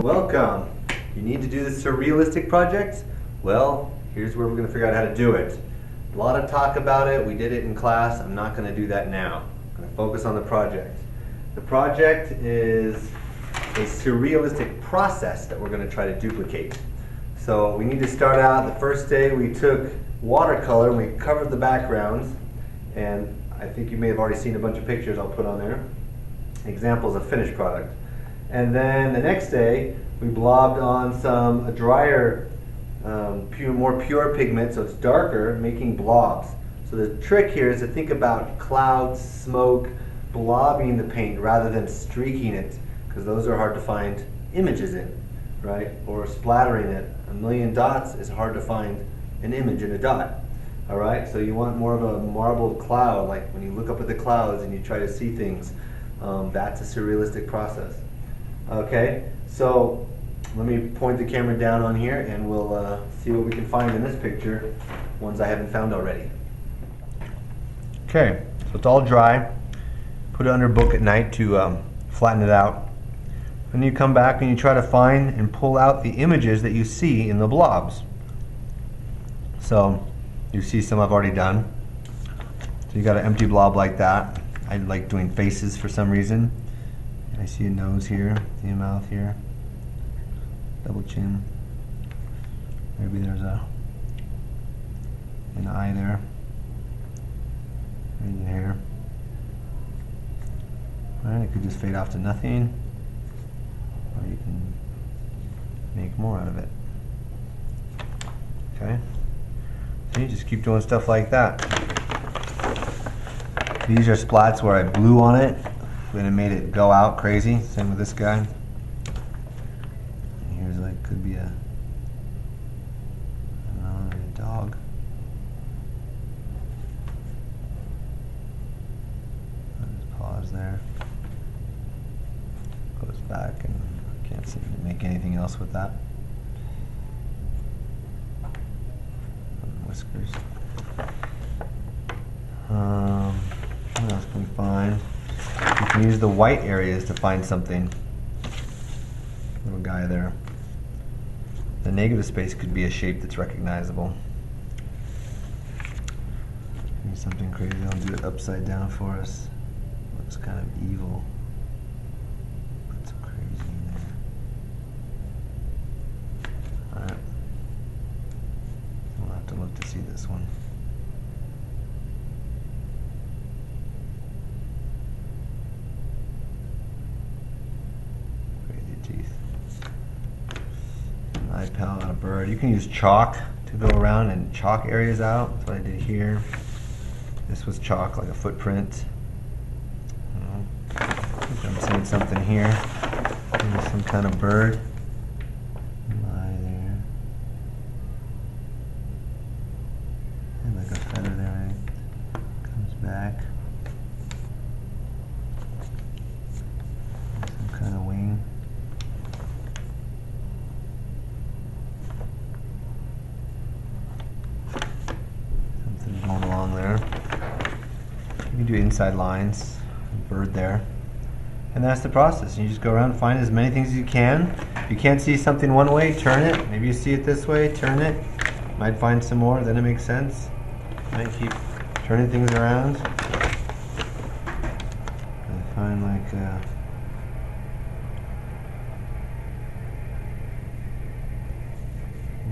Welcome! You need to do the Surrealistic Project? Well, here's where we're going to figure out how to do it. A lot of talk about it, we did it in class, I'm not going to do that now. I'm going to focus on the project. The project is a surrealistic process that we're going to try to duplicate. So we need to start out, the first day we took watercolor and we covered the backgrounds, and I think you may have already seen a bunch of pictures I'll put on there, examples of finished product. And then the next day, we blobbed on some drier, more pure pigment, so it's darker, making blobs. So the trick here is to think about clouds, smoke, blobbing the paint rather than streaking it, because those are hard to find images in, right? Or splattering it. A million dots is hard to find an image in a dot. All right, so you want more of a marbled cloud, like when you look up at the clouds and you try to see things. That's a surrealistic process. Okay, so let me point the camera down on here and we'll see what we can find in this picture, ones I haven't found already. Okay, so it's all dry. Put it under a book at night to flatten it out. Then you come back and you try to find and pull out the images that you see in the blobs. So you see some I've already done. So you got an empty blob like that. I like doing faces for some reason. I see a nose here, see a mouth here, double chin. Maybe there's an eye there. Maybe the hair. Alright, it could just fade off to nothing, or you can make more out of it. Okay? So you just keep doing stuff like that. These are splats where I blew on it, and it made it go out crazy. Same with this guy. And here's like, could be a, I don't know, a dog. Just pause there. Goes back, and I can't seem to make anything else with that. Whiskers. What else can we find? You can use the white areas to find something. Little guy there. The negative space could be a shape that's recognizable. Maybe something crazy. I'll do it upside down for us. Looks kind of evil. Put some crazy in there. Alright. We'll have to look to see this one. Eye palette on a bird. You can use chalk to go around and chalk areas out. That's what I did here. This was chalk, like a footprint. I think I'm seeing something here. Maybe some kind of bird. Eye there. And like a feather there, right? Comes back. Some kind of wing. Along there. You can do inside lines, bird there. And that's the process. You just go around and find as many things as you can. If you can't see something one way, turn it. Maybe you see it this way, turn it. Might find some more, then it makes sense. Might keep turning things around. And find like some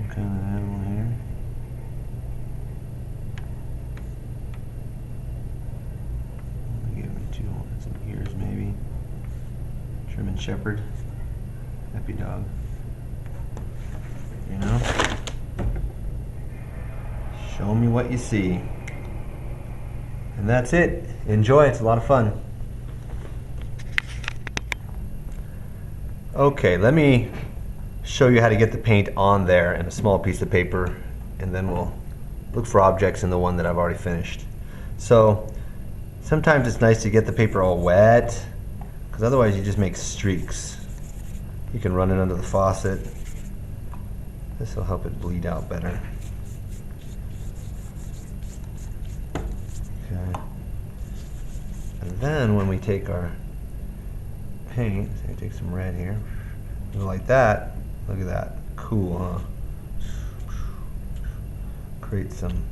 kind of animal here. you want some ears maybe. German Shepherd. Happy dog. You know? Show me what you see. And that's it. Enjoy, it's a lot of fun. Okay, let me show you how to get the paint on there in a small piece of paper, and then we'll look for objects in the one that I've already finished. So sometimes it's nice to get the paper all wet, because otherwise you just make streaks. You can run it under the faucet. This will help it bleed out better. Okay. And then when we take our paint, so I take some red here, go like that. Look at that. Cool, huh? Create some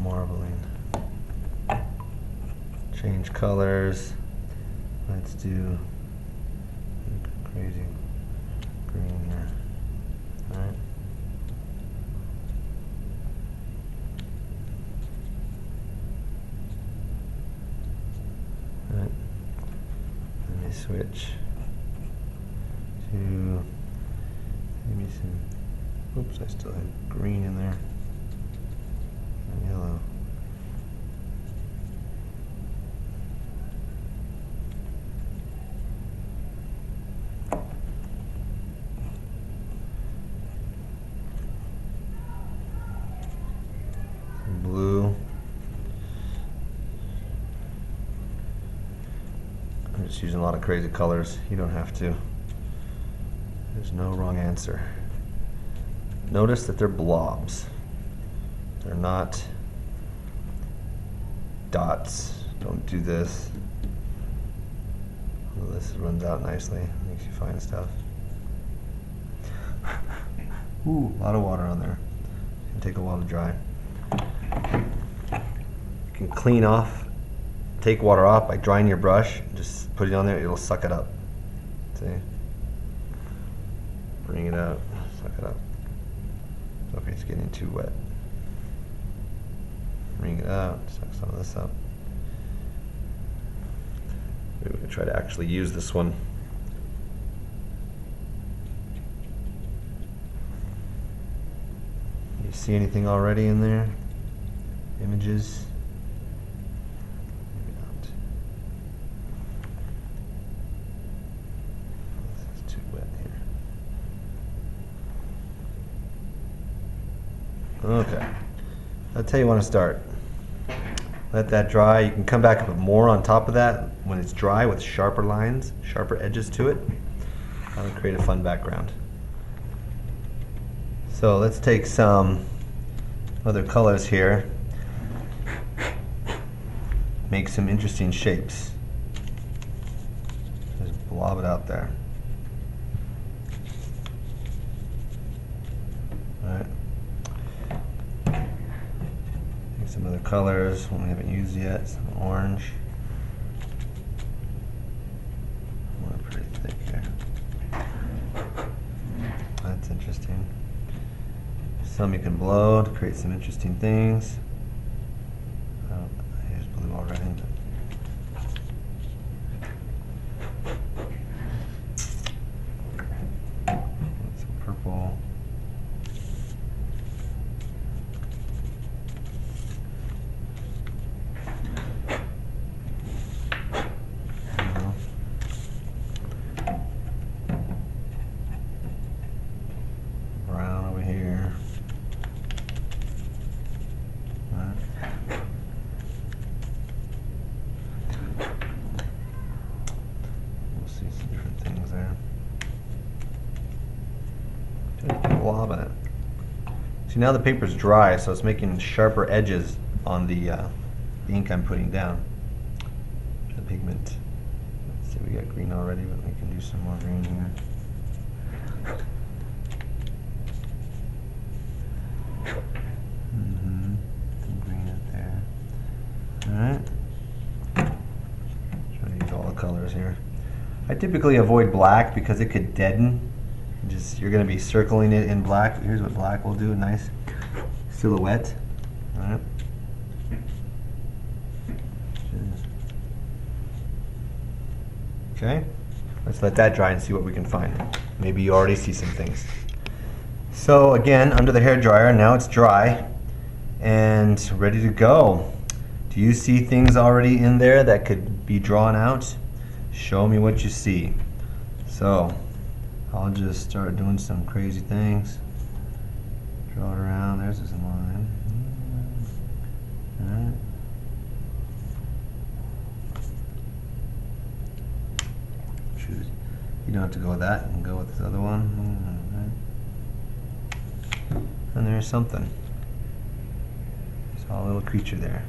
marbling. Change colors. Let's do crazy green here. Alright. Alright. Let me switch to maybe some, oops, I still had green in there, and yellow. Some blue. I'm just using a lot of crazy colors. You don't have to. There's no wrong answer. Notice that they're blobs. They're not dots. Don't do this. Well, this runs out nicely. Makes you find stuff. Ooh, a lot of water on there. It's gonna take a while to dry. You can clean off, take water off by drying your brush. Just put it on there, it'll suck it up. See? Bring it out, suck it up. Okay, it's getting too wet. Bring it out, suck some of this up. Maybe we can try to actually use this one. You see anything already in there? Images? Maybe not. This is too wet here. Okay. That's how you want to start. Let that dry. You can come back and put more on top of that when it's dry with sharper lines, sharper edges to it. That'll create a fun background. So let's take some other colors here. Make some interesting shapes. Just blob it out there. Alright. Take some other colors, one we haven't used yet, some orange. Pretty thick here. That's interesting. Some you can blow to create some interesting things. Here's blue already. Some purple. Brown over here. Blob in it. See, now the paper's dry, so it's making sharper edges on the ink I'm putting down. The pigment. Let's see, we got green already, but we can do some more green here. Some green up there. Alright. Trying to use all the colors here. I typically avoid black because it could deaden. You're going to be circling it in black. Here's what black will do, a nice silhouette. All right. Okay, let's let that dry and see what we can find. Maybe you already see some things. So again, under the hair dryer, now it's dry and ready to go. Do you see things already in there that could be drawn out? Show me what you see. So I'll just start doing some crazy things. Draw it around. There's some line. All right. Choose. You don't have to go with that. You can go with this other one. And there's something. Saw a little creature there.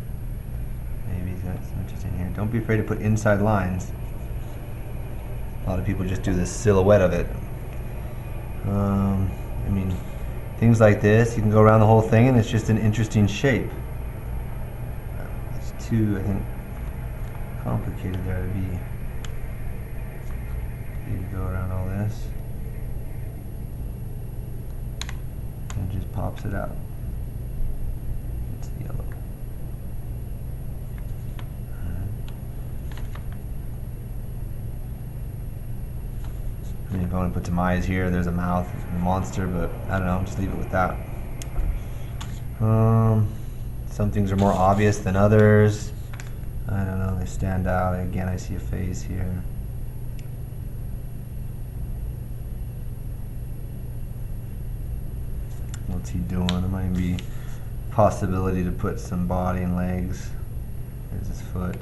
Maybe that's interesting here. Don't be afraid to put inside lines. A lot of people just do this silhouette of it. I mean, things like this, you can go around the whole thing and it's just an interesting shape. It's too, I think, complicated there to be. You go around all this and it just pops it out. It's yellow. I mean, if I want to put some eyes here, there's a mouth, a monster, but I don't know, just leave it with that. Some things are more obvious than others. I don't know, they stand out. Again, I see a face here. What's he doing? There might be possibility to put some body and legs. There's his foot.